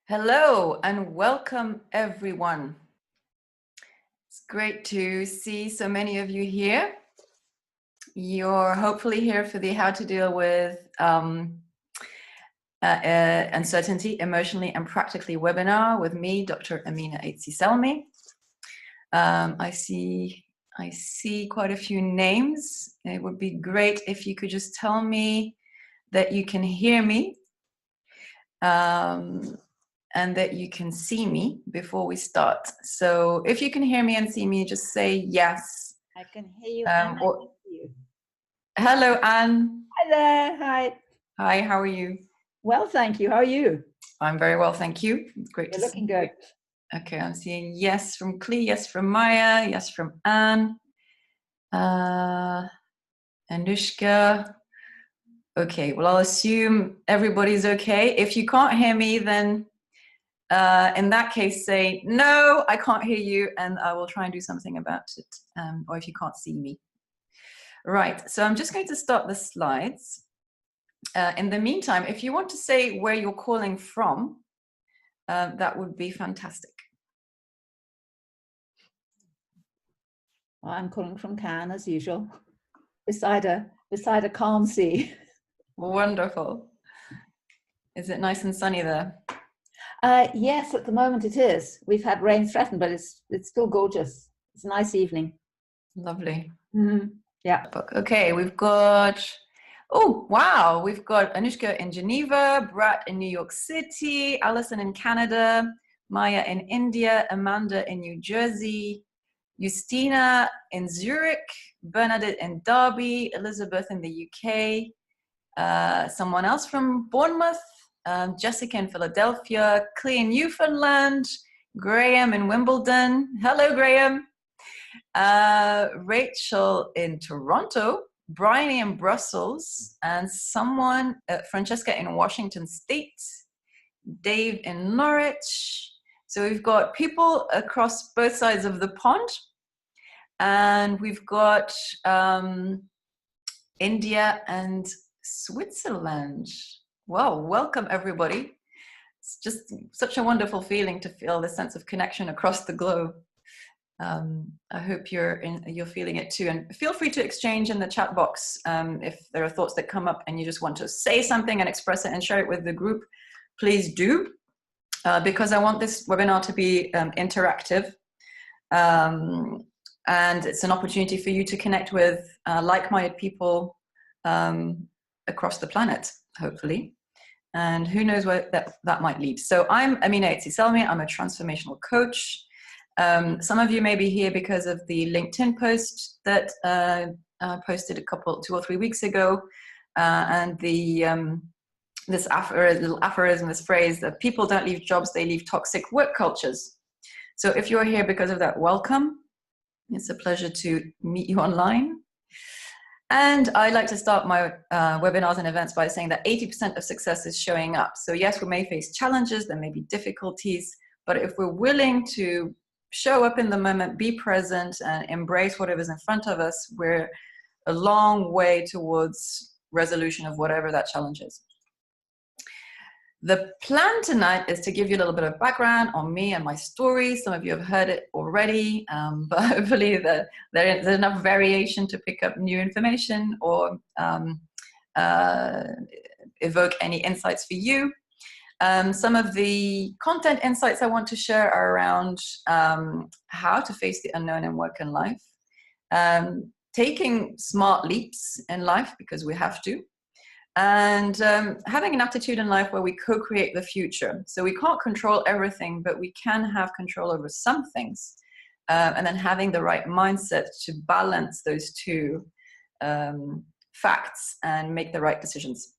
Hello and welcome everyone. It's great to see so many of you here. You're hopefully here for the How to Deal with Uncertainty Emotionally and Practically webinar with me, Dr. Amina Aitsi-Selmi. I see quite a few names. It would be great if you could just tell me that you can hear me. And that you can see me before we start. So if you can hear me and see me, just say yes. I can hear you and I can see you. Hello, Anne. Hi there. Hi. Hi, how are you? Well, thank you. How are you? I'm very well, thank you. Great to see you. You're looking good. Okay, I'm seeing yes from Clee, yes from Maya, yes from Anne. Anushka. Okay, well, I'll assume everybody's okay. If you can't hear me, then in that case, say, no, I can't hear you, and I will try and do something about it, or if you can't see me. Right, so I'm just going to start the slides. In the meantime, if you want to say where you're calling from, that would be fantastic. Well, I'm calling from Cannes, as usual, beside a calm sea. Wonderful. Is it nice and sunny there? Yes, at the moment it is. We've had rain threatened, but it's still gorgeous. It's a nice evening. Lovely. Mm-hmm. Yeah. Okay, we've got, oh, wow, we've got Anushka in Geneva, Brat in New York City, Alison in Canada, Maya in India, Amanda in New Jersey, Justina in Zurich, Bernadette in Derby, Elizabeth in the UK, someone else from Bournemouth, Jessica in Philadelphia, Clea in Newfoundland, Graham in Wimbledon. Hello, Graham. Rachel in Toronto, Bryony in Brussels, and someone, Francesca in Washington State, Dave in Norwich. So we've got people across both sides of the pond, and we've got India and Switzerland. Well, welcome everybody. It's just such a wonderful feeling to feel the sense of connection across the globe. I hope you're feeling it too, and feel free to exchange in the chat box if there are thoughts that come up and you just want to say something and express it and share it with the group. Please do, because I want this webinar to be interactive, and it's an opportunity for you to connect with like-minded people across the planet, hopefully. And who knows where that might lead. So I'm Amina Aitsi-Selmi. I'm a transformational coach. Some of you may be here because of the LinkedIn post that I posted 2 or 3 weeks ago, and this little aphorism, this phrase that people don't leave jobs, they leave toxic work cultures. So if you're here because of that, welcome. It's a pleasure to meet you online. And I like to start my webinars and events by saying that 80% of success is showing up. So yes, we may face challenges, there may be difficulties, but if we're willing to show up in the moment, be present, and embrace whatever's in front of us, we're a long way towards resolution of whatever that challenge is. The plan tonight is to give you a little bit of background on me and my story. Some of you have heard it already, but hopefully there's enough variation to pick up new information or evoke any insights for you. Some of the content insights I want to share are around how to face the unknown in work and life, taking smart leaps in life because we have to, and having an attitude in life where we co-create the future. So we can't control everything, but we can have control over some things, and then having the right mindset to balance those two facts and make the right decisions.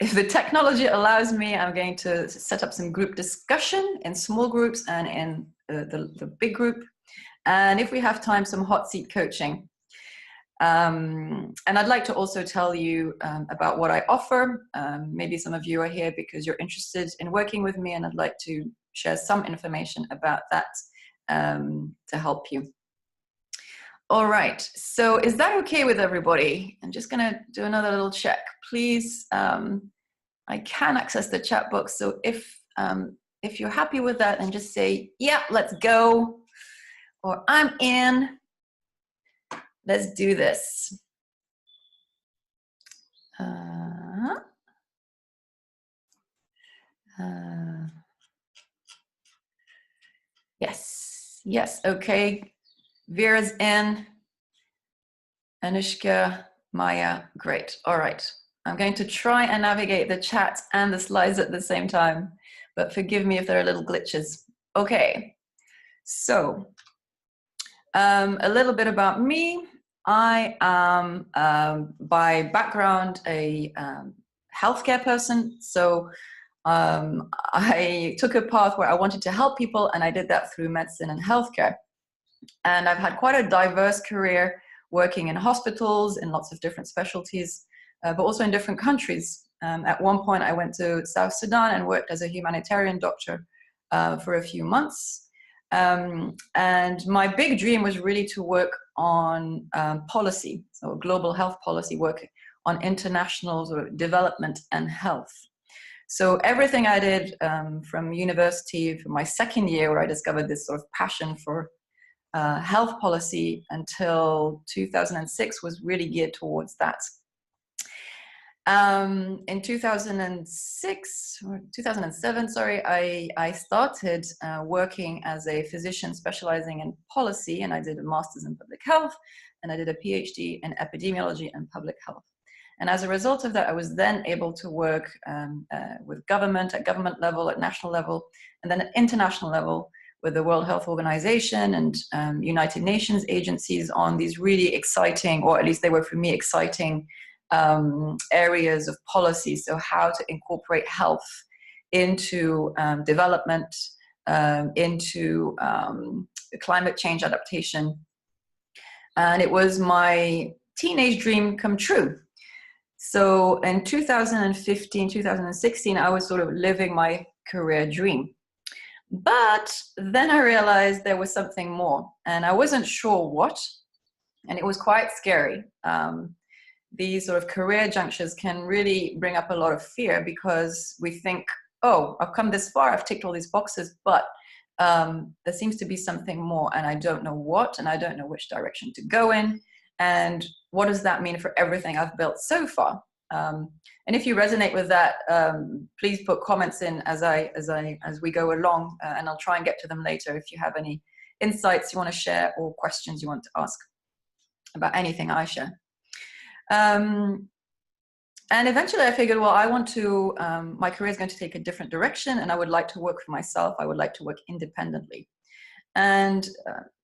If the technology allows me, I'm going to set up some group discussion in small groups and in the big group. And if we have time, some hot seat coaching. And I'd like to also tell you about what I offer. Maybe some of you are here because you're interested in working with me, and I'd like to share some information about that to help you. All right, so is that okay with everybody? I'm just gonna do another little check. Please I can access the chat box. So if you're happy with that, then just say, yeah, let's go, or I'm in. Let's do this. Yes, okay. Vera's in. Anushka, Maya, great. All right. I'm going to try and navigate the chat and the slides at the same time, but forgive me if there are little glitches. Okay, so a little bit about me. I am, by background, a healthcare person. So I took a path where I wanted to help people, and I did that through medicine and healthcare. And I've had quite a diverse career working in hospitals in lots of different specialties, but also in different countries. At one point, I went to South Sudan and worked as a humanitarian doctor for a few months. And my big dream was really to work on policy, so global health policy, work on international sort of development and health. So everything I did from university, from my second year, where I discovered this sort of passion for health policy, until 2006, was really geared towards that. In 2006 or 2007, sorry, I started working as a physician specializing in policy, and I did a master's in public health, and I did a PhD in epidemiology and public health. And as a result of that, I was then able to work with government, at government level, at national level, and then at international level with the World Health Organization and United Nations agencies on these really exciting, or at least they were for me exciting, areas of policy. So how to incorporate health into development, into climate change adaptation. And it was my teenage dream come true. So in 2015, 2016, I was sort of living my career dream. But then I realized there was something more, and I wasn't sure what, and it was quite scary. These sort of career junctures can really bring up a lot of fear, because we think, oh, I've come this far, I've ticked all these boxes, but there seems to be something more, and I don't know what, and I don't know which direction to go in, and what does that mean for everything I've built so far? And if you resonate with that, please put comments in as we go along, and I'll try and get to them later if you have any insights you want to share or questions you want to ask about anything I share. And eventually I figured, well, I want to, my career is going to take a different direction, and I would like to work for myself. I would like to work independently. And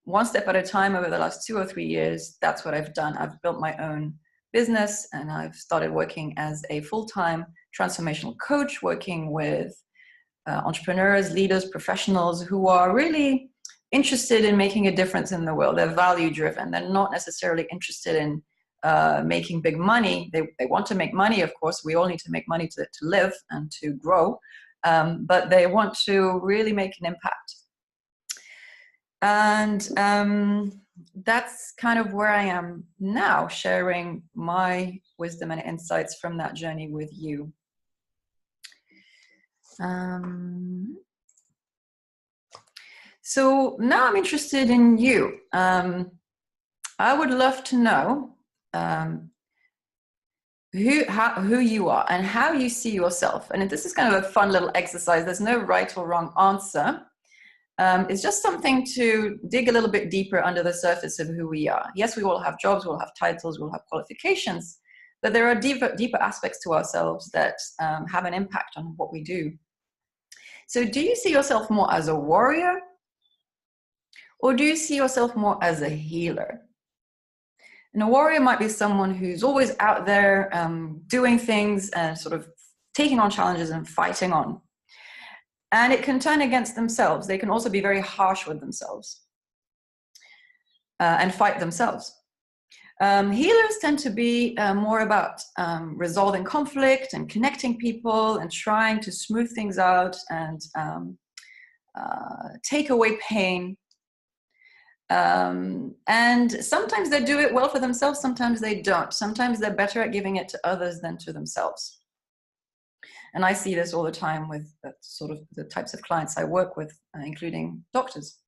one step at a time, over the last 2 or 3 years, that's what I've done. I've built my own business, and I've started working as a full-time transformational coach, working with entrepreneurs, leaders, professionals who are really interested in making a difference in the world. They're value-driven. They're not necessarily interested in making big money. They want to make money, of course. We all need to make money to live and to grow, but they want to really make an impact. And that's kind of where I am now, sharing my wisdom and insights from that journey with you. So now I'm interested in you. I would love to know who you are and how you see yourself. And this is kind of a fun little exercise. There's no right or wrong answer. It's just something to dig a little bit deeper under the surface of who we are. Yes, we all have jobs, we'll have titles, we'll have qualifications, but there are deeper aspects to ourselves that have an impact on what we do. So do you see yourself more as a warrior, or do you see yourself more as a healer? And a warrior might be someone who's always out there doing things and sort of taking on challenges and fighting on. And it can turn against themselves. They can also be very harsh with themselves and fight themselves. Healers tend to be more about resolving conflict and connecting people and trying to smooth things out and take away pain. And sometimes they do it well for themselves, sometimes they don't. Sometimes they're better at giving it to others than to themselves. And I see this all the time with sort of the types of clients I work with, including doctors.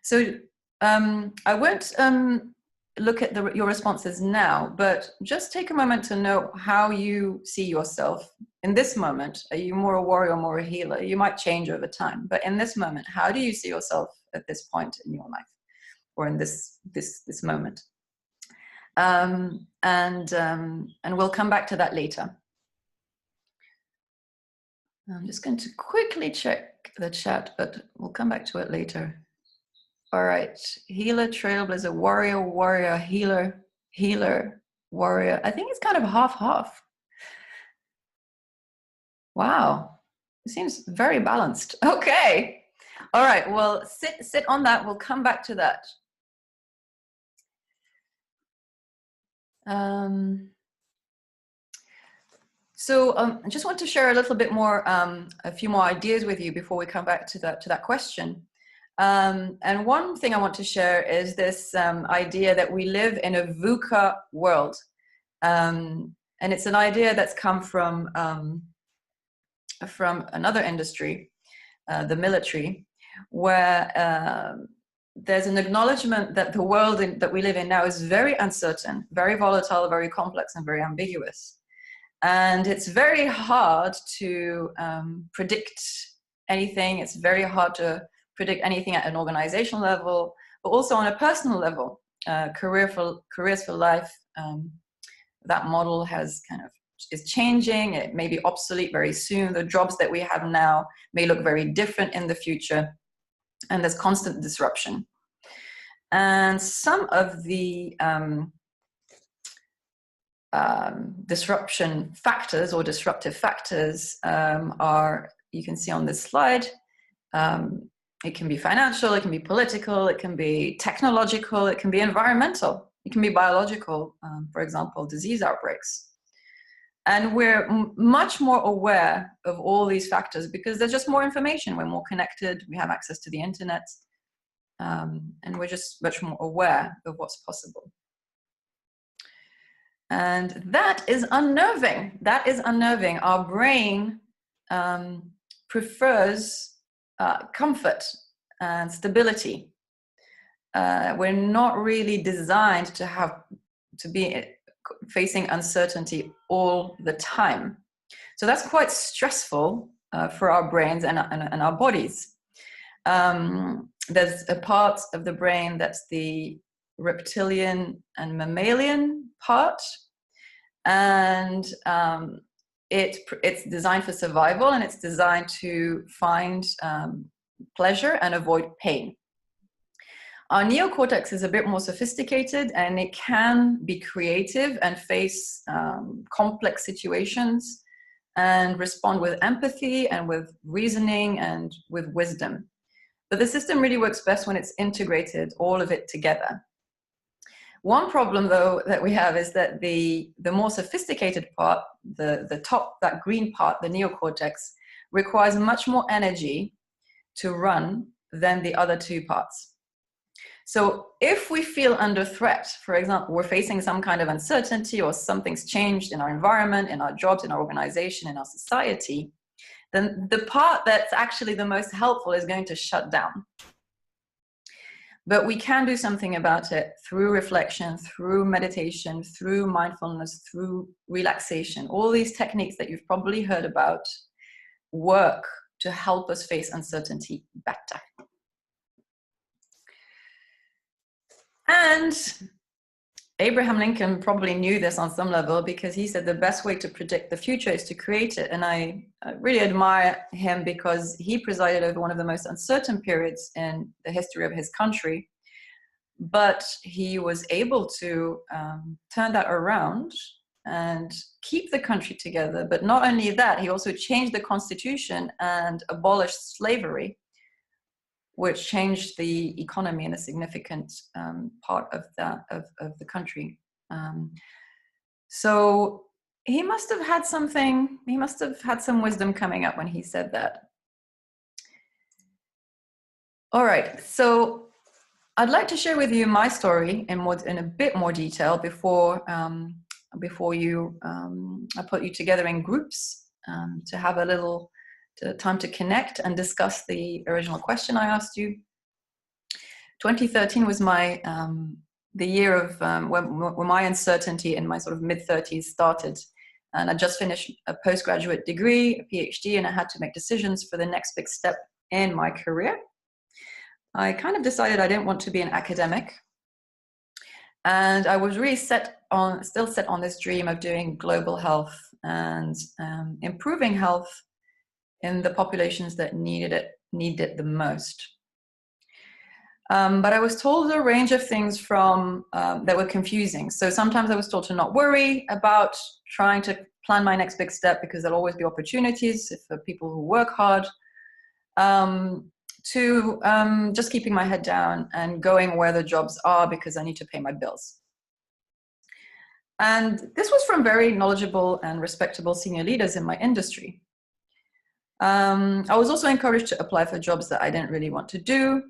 So I won't look at your responses now, but just take a moment to know how you see yourself in this moment. Are you more a warrior or more a healer? You might change over time, but in this moment, how do you see yourself at this point in your life, or in this moment? And we'll come back to that later. I'm just going to quickly check the chat, but we'll come back to it later. All right, healer, trailblazer, warrior, warrior, healer, healer, warrior. I think it's kind of half-half. Wow, it seems very balanced. Okay, all right, well, sit on that. We'll come back to that. So I just want to share a little bit more, a few more ideas with you before we come back to that question. And one thing I want to share is this idea that we live in a VUCA world. And it's an idea that's come from another industry, the military, where there's an acknowledgement that the world that we live in now is very uncertain, very volatile, very complex, and very ambiguous. And it's very hard to predict anything. It's very hard to predict anything at an organizational level, but also on a personal level. Careers for life, that model is changing. It may be obsolete very soon. The jobs that we have now may look very different in the future, and there's constant disruption. And some of the disruption factors or disruptive factors are, you can see on this slide. It can be financial, it can be political, it can be technological, it can be environmental, it can be biological, for example, disease outbreaks. And we're much more aware of all these factors because there's just more information. We're more connected, we have access to the internet, and we're just much more aware of what's possible. And that is unnerving. That is unnerving. Our brain prefers comfort and stability. We're not really designed to be facing uncertainty all the time. So that's quite stressful for our brains and our bodies. There's a part of the brain that's the reptilian and mammalian part, and it's designed for survival, and it's designed to find pleasure and avoid pain. Our neocortex is a bit more sophisticated, and it can be creative and face complex situations and respond with empathy and with reasoning and with wisdom. But the system really works best when it's integrated, all of it together. One problem, though, that we have is that the more sophisticated part, the top, that green part, the neocortex, requires much more energy to run than the other two parts. So if we feel under threat, for example, we're facing some kind of uncertainty or something's changed in our environment, in our jobs, in our organization, in our society, then the part that's actually the most helpful is going to shut down. But we can do something about it through reflection, through meditation, through mindfulness, through relaxation. All these techniques that you've probably heard about work to help us face uncertainty better. And Abraham Lincoln probably knew this on some level, because he said the best way to predict the future is to create it. And I really admire him because he presided over one of the most uncertain periods in the history of his country. But he was able to turn that around and keep the country together. But not only that, he also changed the constitution and abolished slavery, which changed the economy in a significant part of the country. So he must have had something, he must have had some wisdom coming up when he said that. All right, so I'd like to share with you my story in a bit more detail before before I put you together in groups to have a little time to connect and discuss the original question I asked you. 2013 was the year of when my uncertainty in my sort of mid-30s started. And I just finished a postgraduate degree, a PhD, and I had to make decisions for the next big step in my career. I kind of decided I didn't want to be an academic. And I was really still set on this dream of doing global health and improving health in the populations that need it the most. But I was told a range of things that were confusing. So sometimes I was told to not worry about trying to plan my next big step because there'll always be opportunities for people who work hard, to just keeping my head down and going where the jobs are because I need to pay my bills. And this was from very knowledgeable and respectable senior leaders in my industry. I was also encouraged to apply for jobs that I didn't really want to do.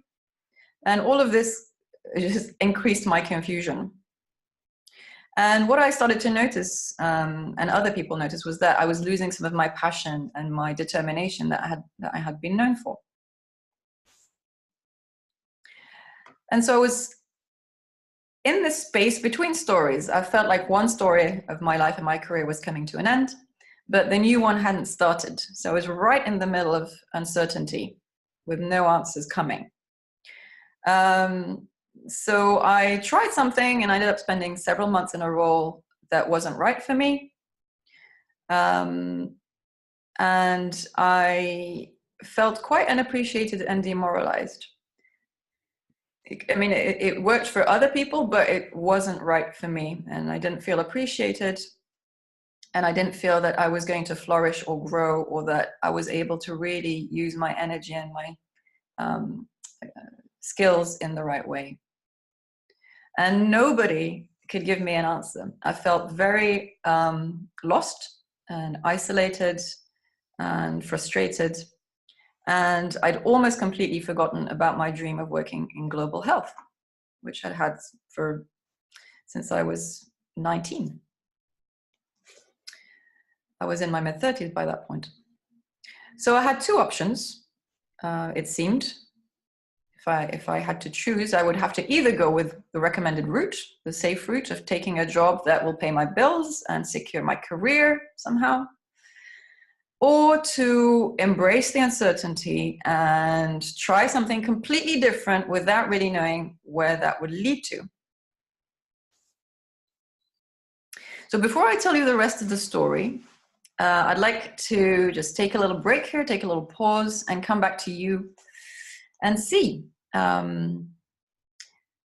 And all of this just increased my confusion. And what I started to notice, and other people noticed, was that I was losing some of my passion and my determination that I had been known for. And so I was in this space between stories. I felt like one story of my life and my career was coming to an end, but the new one hadn't started. So I was right in the middle of uncertainty with no answers coming. So I tried something and I ended up spending several months in a role that wasn't right for me. And I felt quite unappreciated and demoralized. I mean, it worked for other people, but it wasn't right for me. And I didn't feel appreciated. And I didn't feel that I was going to flourish or grow, or that I was able to really use my energy and my skills in the right way. And nobody could give me an answer. I felt very lost and isolated and frustrated. And I'd almost completely forgotten about my dream of working in global health, which I'd had since I was 19. I was in my mid-30s by that point. So I had two options, it seemed. If I had to choose, I would have to either go with the recommended route, the safe route of taking a job that will pay my bills and secure my career somehow, or to embrace the uncertainty and try something completely different without really knowing where that would lead to. So before I tell you the rest of the story, I'd like to just take a little break here, take a little pause, and come back to you and see.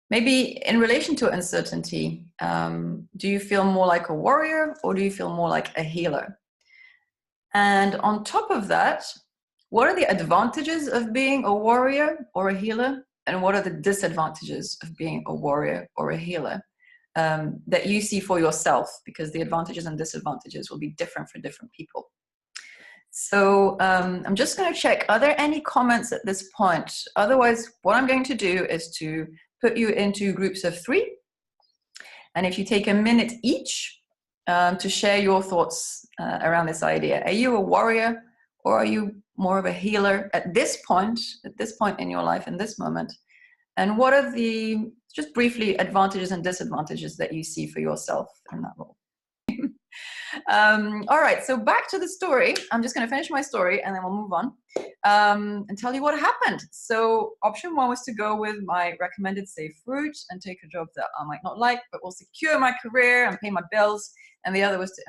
Maybe in relation to uncertainty, do you feel more like a warrior or do you feel more like a healer? And on top of that, what are the advantages of being a warrior or a healer? And what are the disadvantages of being a warrior or a healer that you see for yourself? Because the advantages and disadvantages will be different for different people. So I'm just going to check, are there any comments at this point? Otherwise, what I'm going to do is to put you into groups of 3. And if you take a minute each to share your thoughts around this idea. Are you a warrior or are you more of a healer at this point in your life, in this moment? And what are the, just briefly, advantages and disadvantages that you see for yourself in that role? All right, so back to the story. I'm just going to finish my story and then we'll move on and tell you what happened. So option 1 was to go with my recommended safe route and take a job that I might not like, but will secure my career and pay my bills. And the other was to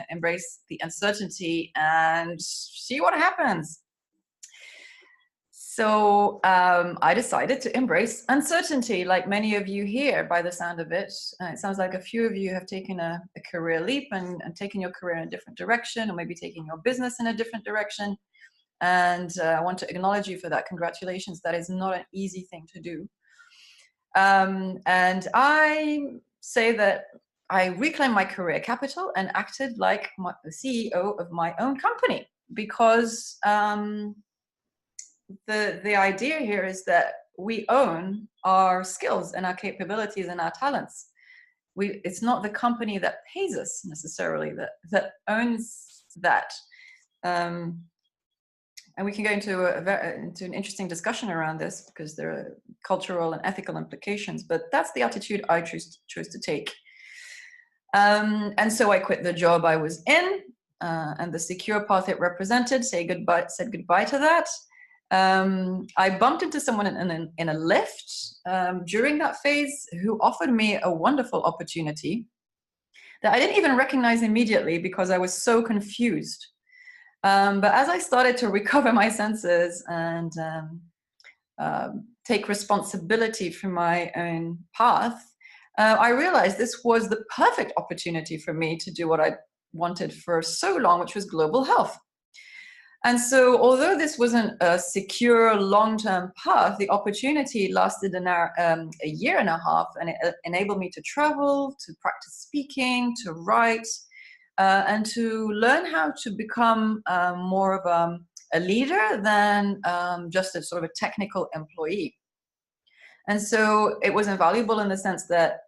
embrace the uncertainty and see what happens. So I decided to embrace uncertainty, like many of you here by the sound of it. It sounds like a few of you have taken a career leap and taken your career in a different direction, or maybe taking your business in a different direction. And I want to acknowledge you for that. Congratulations. That is not an easy thing to do. And I say that I reclaimed my career capital and acted like the CEO of my own company, because the idea here is that we own our skills and our capabilities and our talents. it's not the company that pays us necessarily that owns that. And we can go into into an interesting discussion around this, because there are cultural and ethical implications, but that's the attitude I chose to take. And so I quit the job I was in, and the secure path it represented, said goodbye to that. I bumped into someone in a lift during that phase who offered me a wonderful opportunity that I didn't even recognize immediately because I was so confused. But as I started to recover my senses and take responsibility for my own path, I realized this was the perfect opportunity for me to do what I wanted for so long, which was global health. And so, although this wasn't a secure long-term path, the opportunity lasted a year and a half, and it enabled me to travel, to practice speaking, to write, and to learn how to become more of a leader than just a sort of a technical employee. And so it was invaluable in the sense that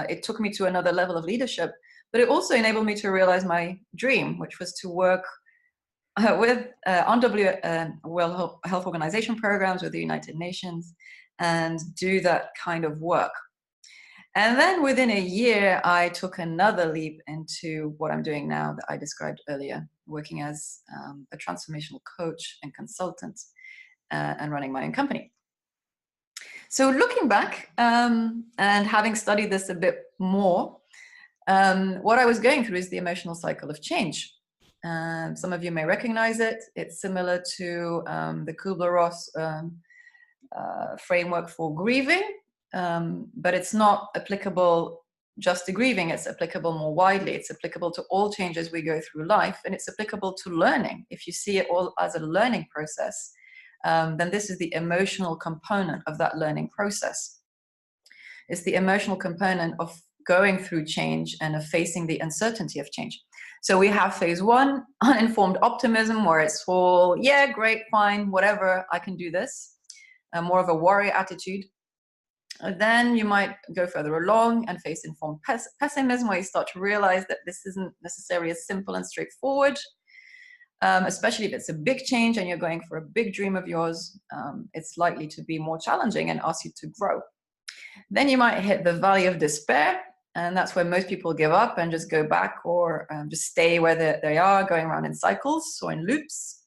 it took me to another level of leadership, but it also enabled me to realize my dream, which was to work on World Health Organization programs with the United Nations and do that kind of work. And then within a year, I took another leap into what I'm doing now that I described earlier, working as a transformational coach and consultant and running my own company. So looking back and having studied this a bit more, what I was going through is the emotional cycle of change. Some of you may recognize it. It's similar to the Kubler-Ross framework for grieving, but it's not applicable just to grieving. It's applicable more widely. It's applicable to all changes we go through life, and it's applicable to learning. If you see it all as a learning process, then this is the emotional component of that learning process. It's the emotional component of going through change and of facing the uncertainty of change. So we have phase one, uninformed optimism, where it's all, yeah, great, fine, whatever, I can do this. More of a warrior attitude. Then you might go further along and face informed pessimism, where you start to realize that this isn't necessarily as simple and straightforward, especially if it's a big change and you're going for a big dream of yours. It's likely to be more challenging and ask you to grow. Then you might hit the valley of despair, and that's where most people give up and just go back or just stay where they are, going around in cycles or in loops.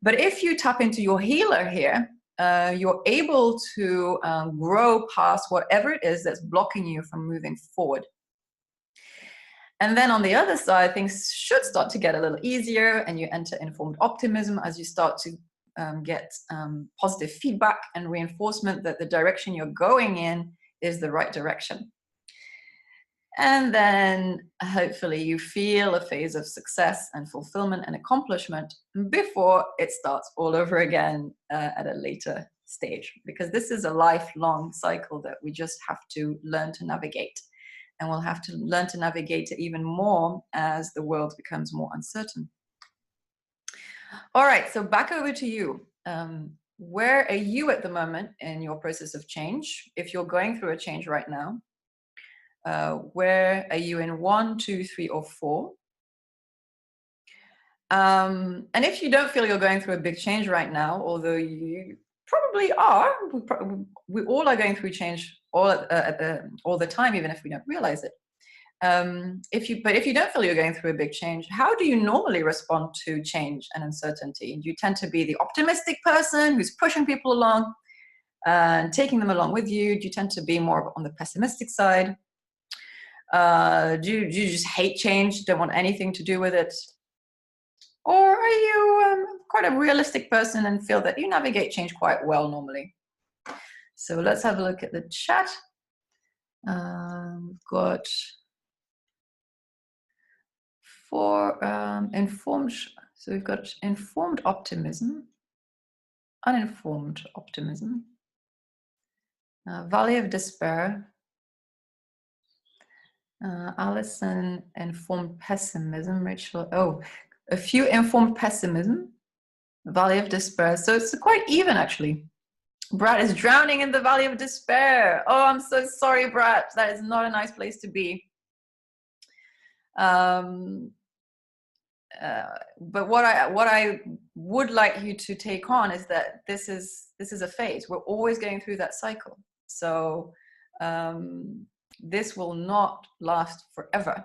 But if you tap into your healer here, you're able to grow past whatever it is that's blocking you from moving forward. And then on the other side, things should start to get a little easier, and you enter informed optimism as you start to get positive feedback and reinforcement that the direction you're going in is the right direction. And then hopefully you feel a phase of success and fulfillment and accomplishment before it starts all over again at a later stage, because this is a lifelong cycle that we just have to learn to navigate. And we'll have to learn to navigate it even more as the world becomes more uncertain. All right, so back over to you. Where are you at the moment in your process of change? If you're going through a change right now, where are you in 1, 2, 3, or 4? And if you don't feel you're going through a big change right now, although you probably are, we all are going through change all the time, even if we don't realize it. If you don't feel you're going through a big change, how do you normally respond to change and uncertainty? Do you tend to be the optimistic person who's pushing people along and taking them along with you? Do you tend to be more on the pessimistic side? Do you just hate change, don't want anything to do with it? Or are you quite a realistic person and feel that you navigate change quite well normally? So let's have a look at the chat. We've got 4 informed. So we've got informed optimism, uninformed optimism, valley of despair, Alison, informed pessimism, Rachel, a few informed pessimism, valley of despair. So it's quite even actually. Brat is drowning in the valley of despair. Oh, I'm so sorry, Brat. That is not a nice place to be. But what I would like you to take on is that this is a phase. We're always going through that cycle. So this will not last forever,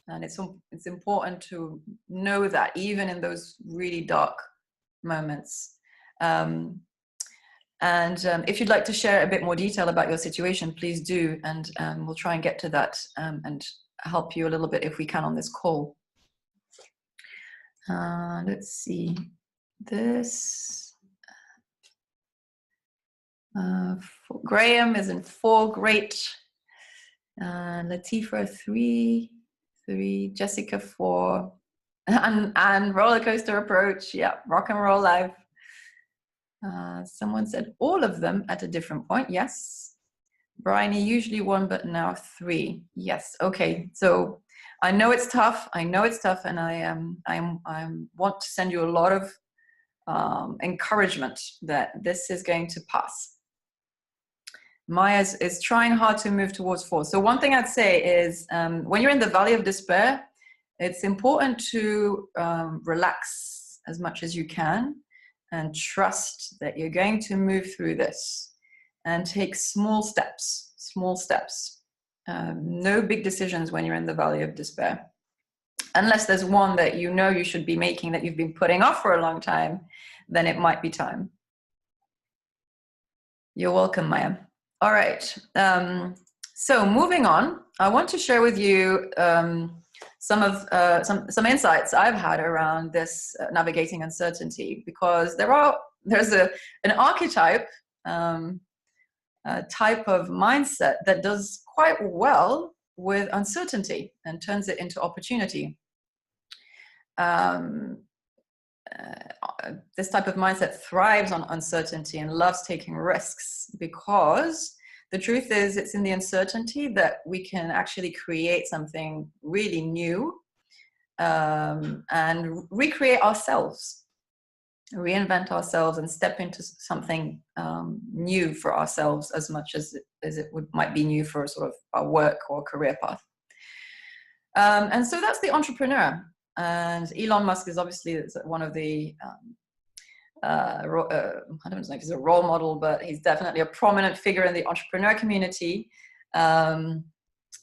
and it's important to know that even in those really dark moments. If you'd like to share a bit more detail about your situation, please do, and we'll try and get to that and help you a little bit if we can on this call. Let's see this. Graham is in 4, great. Latifa 3, Jessica 4, and roller coaster approach. Yeah, rock and roll life. Someone said all of them at a different point. Yes. Bryony, usually 1, but now 3. Yes. Okay. So I know it's tough. And I want to send you a lot of encouragement that this is going to pass. Maya is trying hard to move towards 4. So one thing I'd say is when you're in the valley of despair, it's important to relax as much as you can and trust that you're going to move through this and take small steps. No big decisions when you're in the valley of despair. Unless there's one that you know you should be making that you've been putting off for a long time, then it might be time. You're welcome, Maya. All right. So moving on, I want to share with you some insights I've had around this navigating uncertainty, because there's an archetype, type of mindset that does quite well with uncertainty and turns it into opportunity. This type of mindset thrives on uncertainty and loves taking risks, because the truth is it's in the uncertainty that we can actually create something really new and recreate ourselves, reinvent ourselves, and step into something new for ourselves as much as it might be new for sort of our work or career path. And so that's the entrepreneur. And Elon Musk is obviously one of the, I don't know if he's a role model, but he's definitely a prominent figure in the entrepreneur community.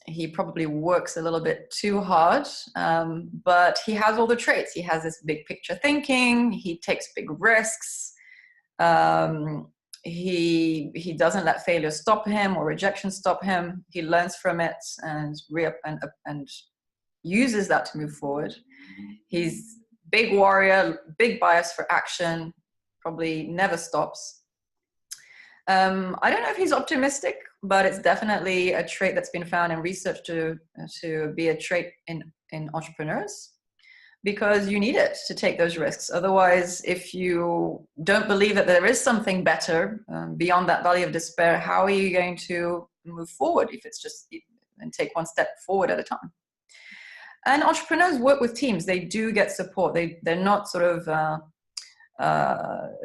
He probably works a little bit too hard, but he has all the traits. He has this big picture thinking. He takes big risks. He doesn't let failure stop him or rejection stop him. He learns from it and uses that to move forward. He's big warrior, big bias for action, probably never stops. I don't know if he's optimistic, but it's definitely a trait that's been found in research to be a trait in entrepreneurs, because you need it to take those risks. Otherwise, if you don't believe that there is something better beyond that valley of despair, how are you going to move forward if it's just and take one step forward at a time? And entrepreneurs work with teams. They do get support. They're not sort of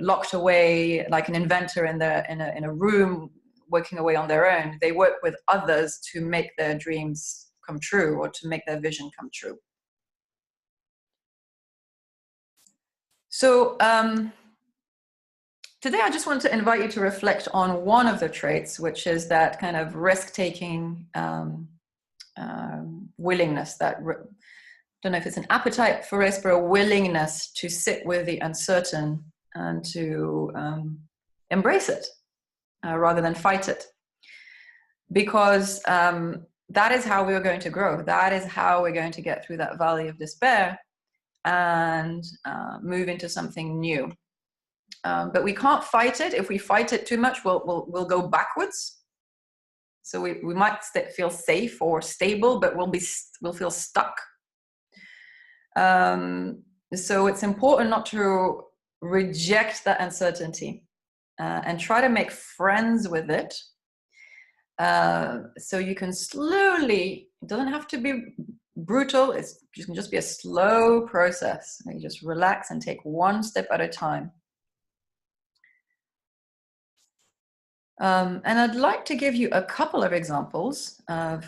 locked away like an inventor in a room working away on their own. They work with others to make their dreams come true or to make their vision come true. So today I just want to invite you to reflect on one of the traits, which is that kind of risk-taking willingness, that don't know if it's an appetite for risk, but a willingness to sit with the uncertain and to embrace it rather than fight it. Because that is how we're going to grow. That is how we're going to get through that valley of despair and move into something new. But we can't fight it. If we fight it too much, we'll go backwards. So we might feel safe or stable, but we'll feel stuck. So it's important not to reject that uncertainty and try to make friends with it. So you can slowly, it doesn't have to be brutal, it can just be a slow process. You just relax and take one step at a time. And I'd like to give you a couple of examples of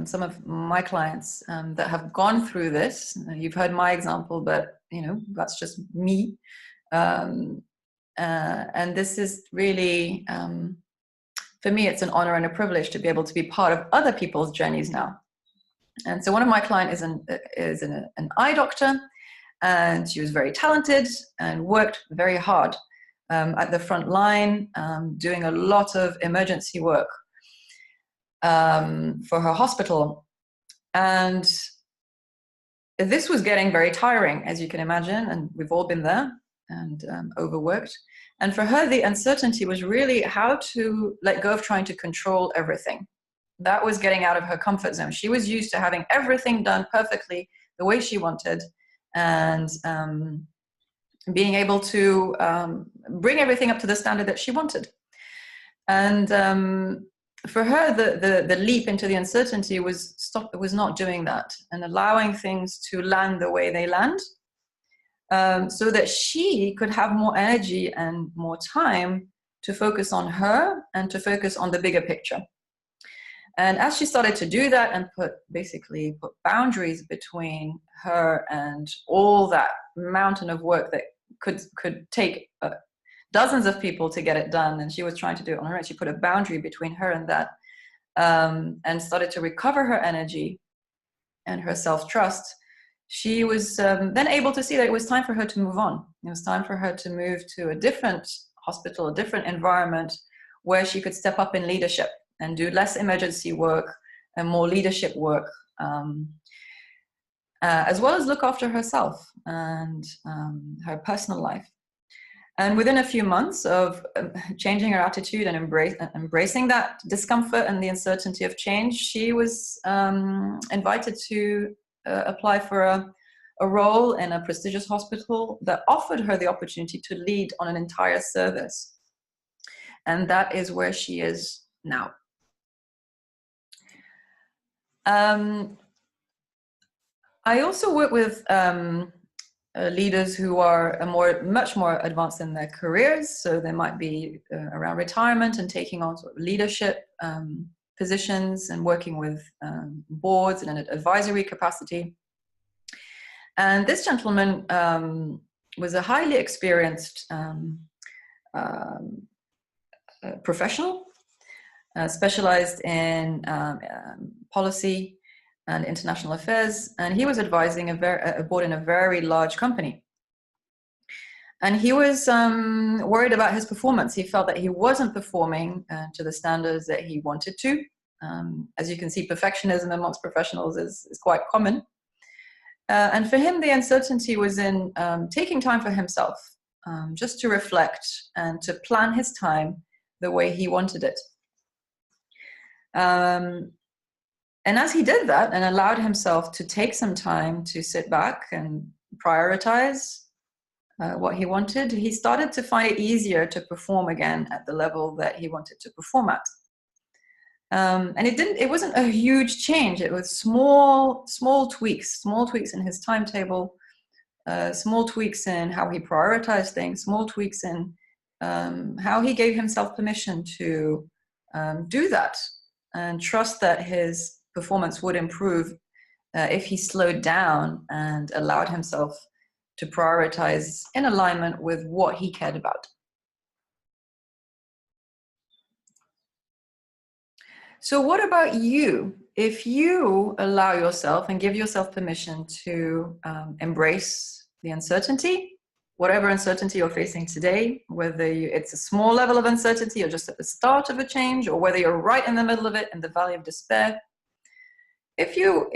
some of my clients that have gone through this. You've heard my example, but that's just me. And this is really, for me, it's an honor and a privilege to be able to be part of other people's journeys now. And so one of my clients is an eye doctor, and she was very talented and worked very hard at the front line, doing a lot of emergency work for her hospital. And this was getting very tiring, as you can imagine, and we've all been there and overworked. And for her, the uncertainty was really how to let go of trying to control everything. That was getting out of her comfort zone. She was used to having everything done perfectly the way she wanted, and being able to bring everything up to the standard that she wanted. And for her, the leap into the uncertainty was not doing that and allowing things to land the way they land, so that she could have more energy and more time to focus on her and to focus on the bigger picture. And as she started to do that and put boundaries between her and all that mountain of work that could take dozens of people to get it done, and she was trying to do it on her own, she put a boundary between her and that, and started to recover her energy and her self-trust. She was then able to see that it was time for her to move on. It was time for her to move to a different hospital, a different environment where she could step up in leadership and do less emergency work and more leadership work, as well as look after herself and her personal life. And within a few months of changing her attitude and embracing that discomfort and the uncertainty of change, she was invited to apply for a role in a prestigious hospital that offered her the opportunity to lead on an entire service. And that is where she is now. I also work with leaders who are much more advanced in their careers. So they might be around retirement and taking on sort of leadership positions and working with boards in an advisory capacity. And this gentleman was a highly experienced professional, specialized in policy and international affairs, and he was advising a board in a very large company. And he was worried about his performance. He felt that he wasn't performing to the standards that he wanted to. As you can see, perfectionism amongst professionals is quite common. And for him, the uncertainty was in taking time for himself, just to reflect and to plan his time the way he wanted it. And as he did that and allowed himself to take some time to sit back and prioritize what he wanted, he started to find it easier to perform again at the level that he wanted to perform at. And it wasn't a huge change. It was small tweaks in his timetable, small tweaks in how he prioritized things, small tweaks in how he gave himself permission to do that and trust that his performance would improve if he slowed down and allowed himself to prioritize in alignment with what he cared about. So what about you? If you allow yourself and give yourself permission to embrace the uncertainty, whatever uncertainty you're facing today, whether it's a small level of uncertainty or just at the start of a change, or whether you're right in the middle of it in the valley of despair, if you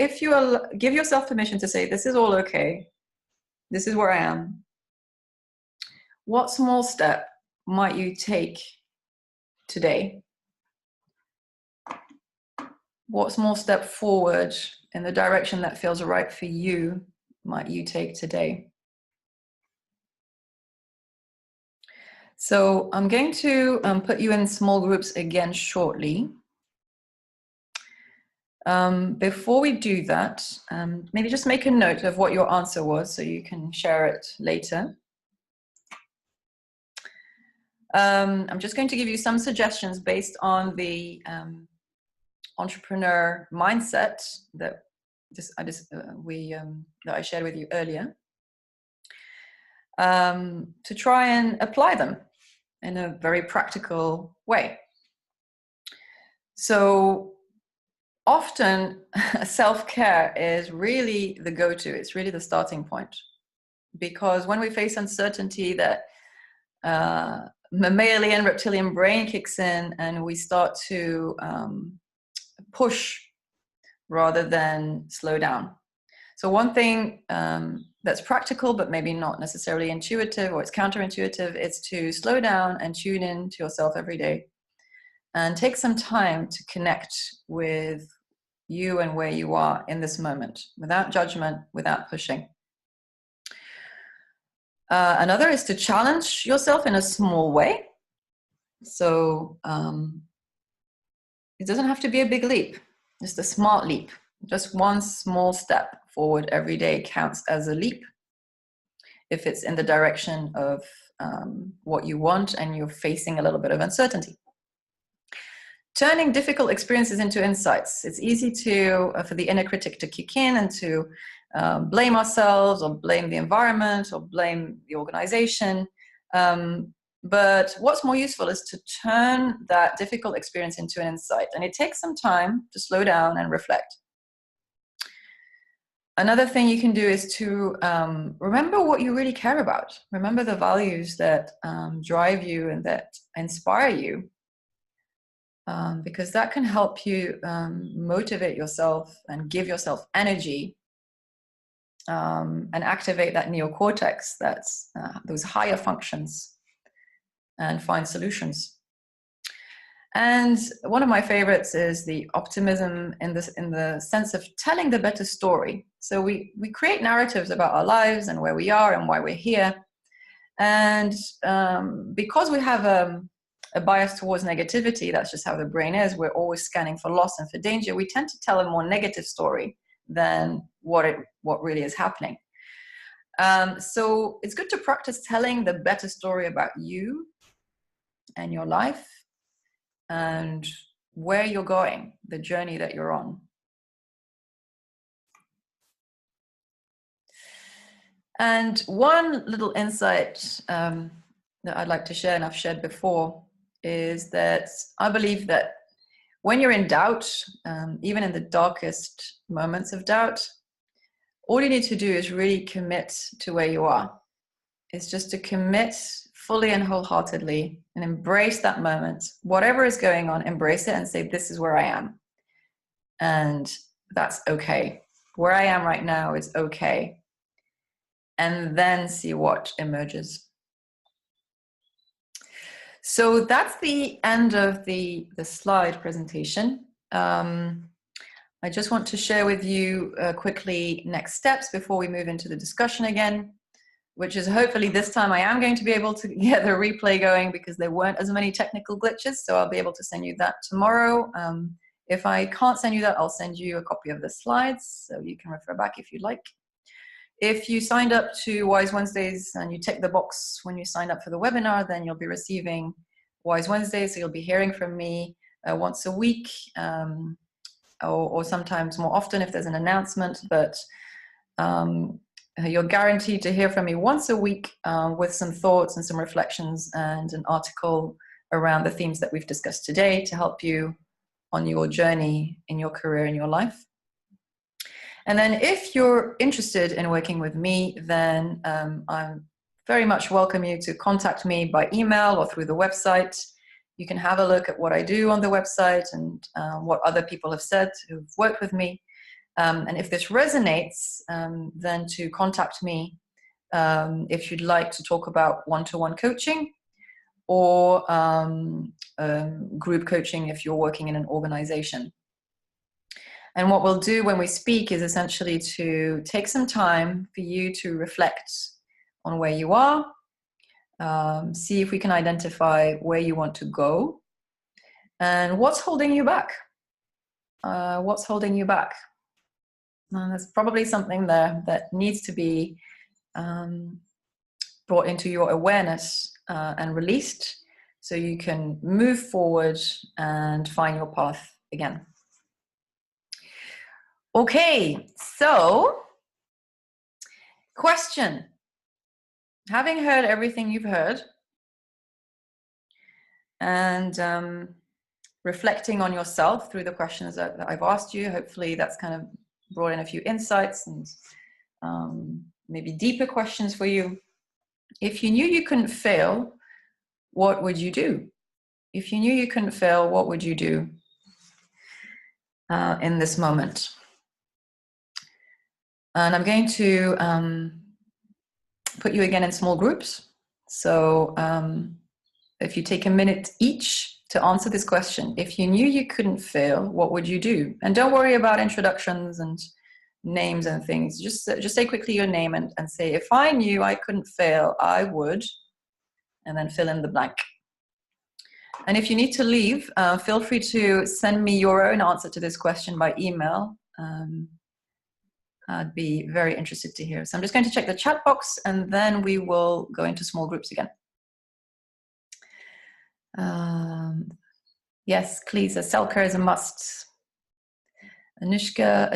give yourself permission to say, this is all okay, this is where I am, what small step might you take today? What small step forward in the direction that feels right for you might you take today? So I'm going to put you in small groups again shortly. Before we do that, maybe just make a note of what your answer was so you can share it later. I'm just going to give you some suggestions based on the entrepreneur mindset that I shared with you earlier, to try and apply them in a very practical way. So often self-care is really the go-to. It's really the starting point, because when we face uncertainty, that mammalian reptilian brain kicks in and we start to push rather than slow down. So one thing that's practical but maybe not necessarily intuitive, or it's counterintuitive, is to slow down and tune in to yourself every day and take some time to connect with you and where you are in this moment, without judgment, without pushing. Another is to challenge yourself in a small way. So it doesn't have to be a big leap, just a smart leap. Just one small step forward every day counts as a leap if it's in the direction of what you want and you're facing a little bit of uncertainty. Turning difficult experiences into insights. It's easy for the inner critic to kick in and to blame ourselves, or blame the environment, or blame the organization. But what's more useful is to turn that difficult experience into an insight. And it takes some time to slow down and reflect. Another thing you can do is to remember what you really care about. Remember the values that drive you and that inspire you. Because that can help you motivate yourself and give yourself energy, and activate that neocortex, that's those higher functions, and find solutions. And one of my favorites is the optimism in the sense of telling the better story. So we create narratives about our lives and where we are and why we're here. And because we have a bias towards negativity, that's just how the brain is, we're always scanning for loss and for danger, we tend to tell a more negative story than what really is happening. So it's good to practice telling the better story about you and your life and where you're going, the journey that you're on. And one little insight that I'd like to share, and I've shared before, is that I believe that when you're in doubt, even in the darkest moments of doubt, all you need to do is really commit to where you are. It's just to commit fully and wholeheartedly and embrace that moment. Whatever is going on, embrace it and say, this is where I am. And that's okay. Where I am right now is okay. And then see what emerges. So that's the end of the slide presentation. I just want to share with you quickly next steps before we move into the discussion again, which is hopefully this time I am going to be able to get the replay going because there weren't as many technical glitches, so I'll be able to send you that tomorrow. If I can't send you that, I'll send you a copy of the slides so you can refer back if you'd like. If you signed up to Wise Wednesdays and you tick the box when you signed up for the webinar, then you'll be receiving Wise Wednesdays, so you'll be hearing from me once a week, or sometimes more often if there's an announcement, but you're guaranteed to hear from me once a week with some thoughts and some reflections and an article around the themes that we've discussed today to help you on your journey in your career and your life. And then if you're interested in working with me, then I very much welcome you to contact me by email or through the website. You can have a look at what I do on the website and what other people have said who've worked with me. And if this resonates, then to contact me if you'd like to talk about one-to-one coaching or group coaching if you're working in an organization. And what we'll do when we speak is essentially to take some time for you to reflect on where you are, see if we can identify where you want to go and what's holding you back. What's holding you back? There's probably something there that needs to be brought into your awareness and released so you can move forward and find your path again. Okay, so question. Having heard everything you've heard and reflecting on yourself through the questions that I've asked you, hopefully that's kind of brought in a few insights and maybe deeper questions for you. If you knew you couldn't fail, what would you do? If you knew you couldn't fail, what would you do in this moment? And I'm going to put you again in small groups. So if you take a minute each to answer this question, if you knew you couldn't fail, what would you do? And don't worry about introductions and names and things. Just say quickly your name and say, if I knew I couldn't fail, I would, and then fill in the blank. And if you need to leave, feel free to send me your own answer to this question by email. I'd be very interested to hear. So I'm just going to check the chat box and then we will go into small groups again. Yes, please, self-care is a must. Anushka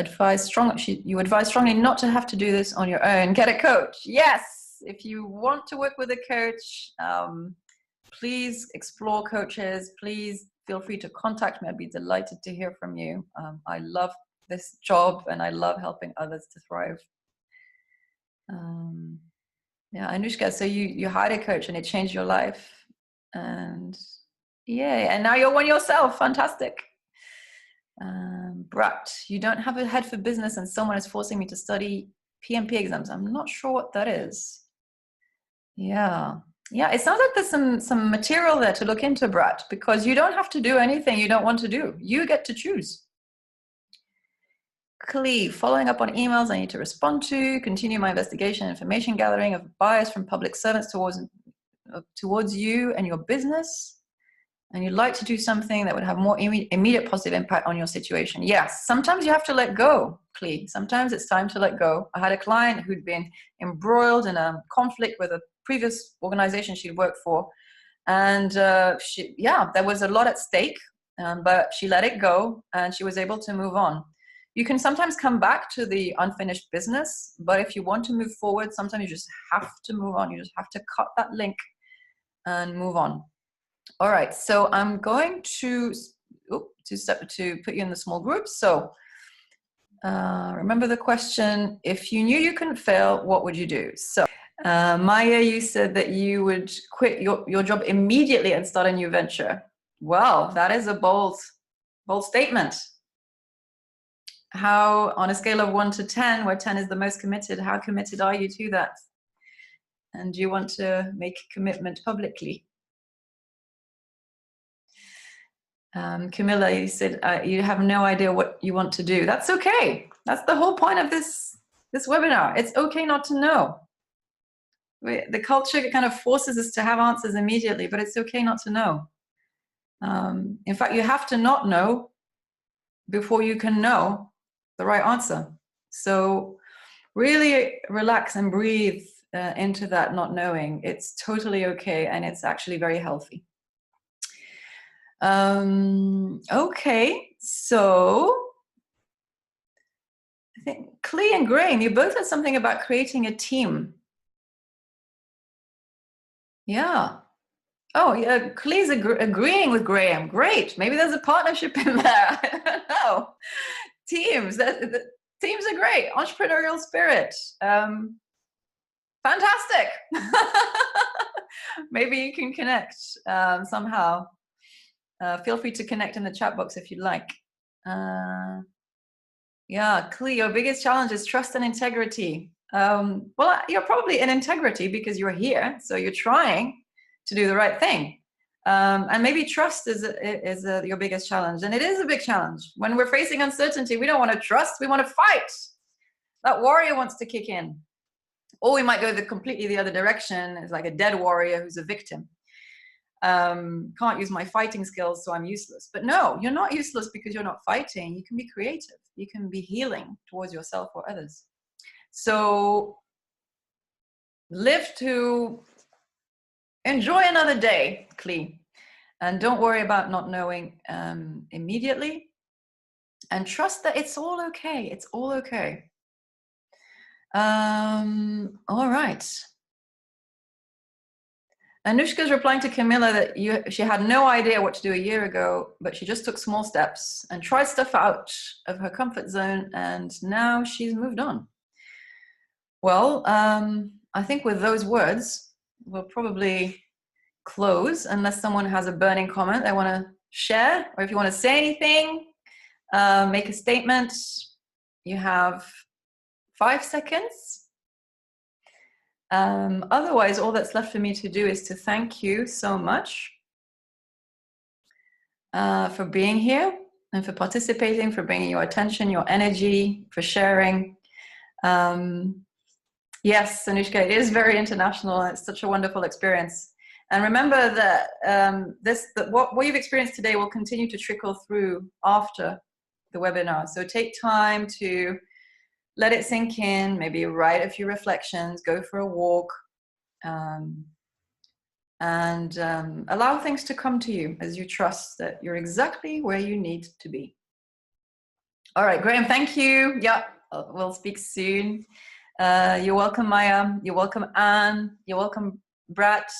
you advise strongly not to have to do this on your own. Get a coach. Yes, if you want to work with a coach, please explore coaches. Please feel free to contact me. I'd be delighted to hear from you. I love this job and I love helping others to thrive. Yeah, Anushka, so you hired a coach and it changed your life. And yeah, and now you're one yourself. Fantastic. Brat, you don't have a head for business and someone is forcing me to study PMP exams. I'm not sure what that is. Yeah, it sounds like there's some material there to look into, Brat, because you don't have to do anything you don't want to do. You get to choose. Cleve, following up on emails I need to respond to, continue my investigation, information gathering of bias from public servants towards you and your business. And you'd like to do something that would have more immediate positive impact on your situation. Yes, sometimes you have to let go, Clee. Sometimes it's time to let go. I had a client who'd been embroiled in a conflict with a previous organization she'd worked for. And there was a lot at stake, but she let it go and she was able to move on. You can sometimes come back to the unfinished business, but if you want to move forward, sometimes you just have to move on. You just have to cut that link and move on. All right, so I'm going to put you in the small groups. So remember the question, if you knew you couldn't fail, what would you do? So Maya, you said that you would quit your job immediately and start a new venture. Well, that is a bold statement. How, on a scale of 1 to 10, where 10 is the most committed, how committed are you to that? And do you want to make a commitment publicly? Camilla, you said you have no idea what you want to do. That's okay. That's the whole point of this webinar. It's okay not to know. The culture kind of forces us to have answers immediately, but it's okay not to know. In fact, you have to not know before you can know the right answer. So really relax and breathe into that not knowing. It's totally okay, and it's actually very healthy. Okay, so I think Clee and Graham, you both said something about creating a team. Yeah. Oh, yeah, Clee's agreeing with Graham. Great. Maybe there's a partnership in there. I don't know. Teams. Teams are great. Entrepreneurial spirit. Fantastic. Maybe you can connect somehow. Feel free to connect in the chat box if you'd like. Yeah, Clee, your biggest challenge is trust and integrity. Well, you're probably in integrity because you're here, so you're trying to do the right thing. And maybe trust is your biggest challenge, and it is a big challenge. When we're facing uncertainty, we don't want to trust, we want to fight. That warrior wants to kick in. Or we might go completely the other direction. It's like a dead warrior who's a victim. Can't use my fighting skills, so I'm useless. But no, you're not useless because you're not fighting. You can be creative. You can be healing towards yourself or others. So live to enjoy another day, Clee. And don't worry about not knowing immediately. And trust that it's all okay. It's all okay. All right. Anushka's replying to Camilla that she had no idea what to do a year ago, but she just took small steps and tried stuff out of her comfort zone, and now she's moved on. Well, I think with those words, we'll probably close unless someone has a burning comment they want to share, or if you want to say anything, make a statement. You have 5 seconds. Otherwise, all that's left for me to do is to thank you so much for being here and for participating, for bringing your attention, your energy, for sharing. Yes, Anushka, it is very international. It's such a wonderful experience. And remember that what you've experienced today will continue to trickle through after the webinar. So take time to let it sink in, maybe write a few reflections, go for a walk, and allow things to come to you as you trust that you're exactly where you need to be. All right, Graham, thank you. Yeah, we'll speak soon. You're welcome, Maya. You're welcome, Anne. You're welcome, Brat.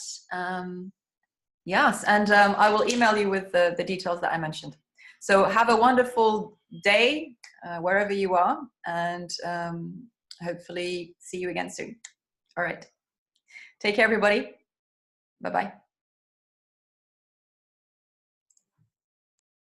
Yes, and I will email you with the details that I mentioned. So have a wonderful day wherever you are, and hopefully see you again soon. All right. Take care, everybody. Bye-bye.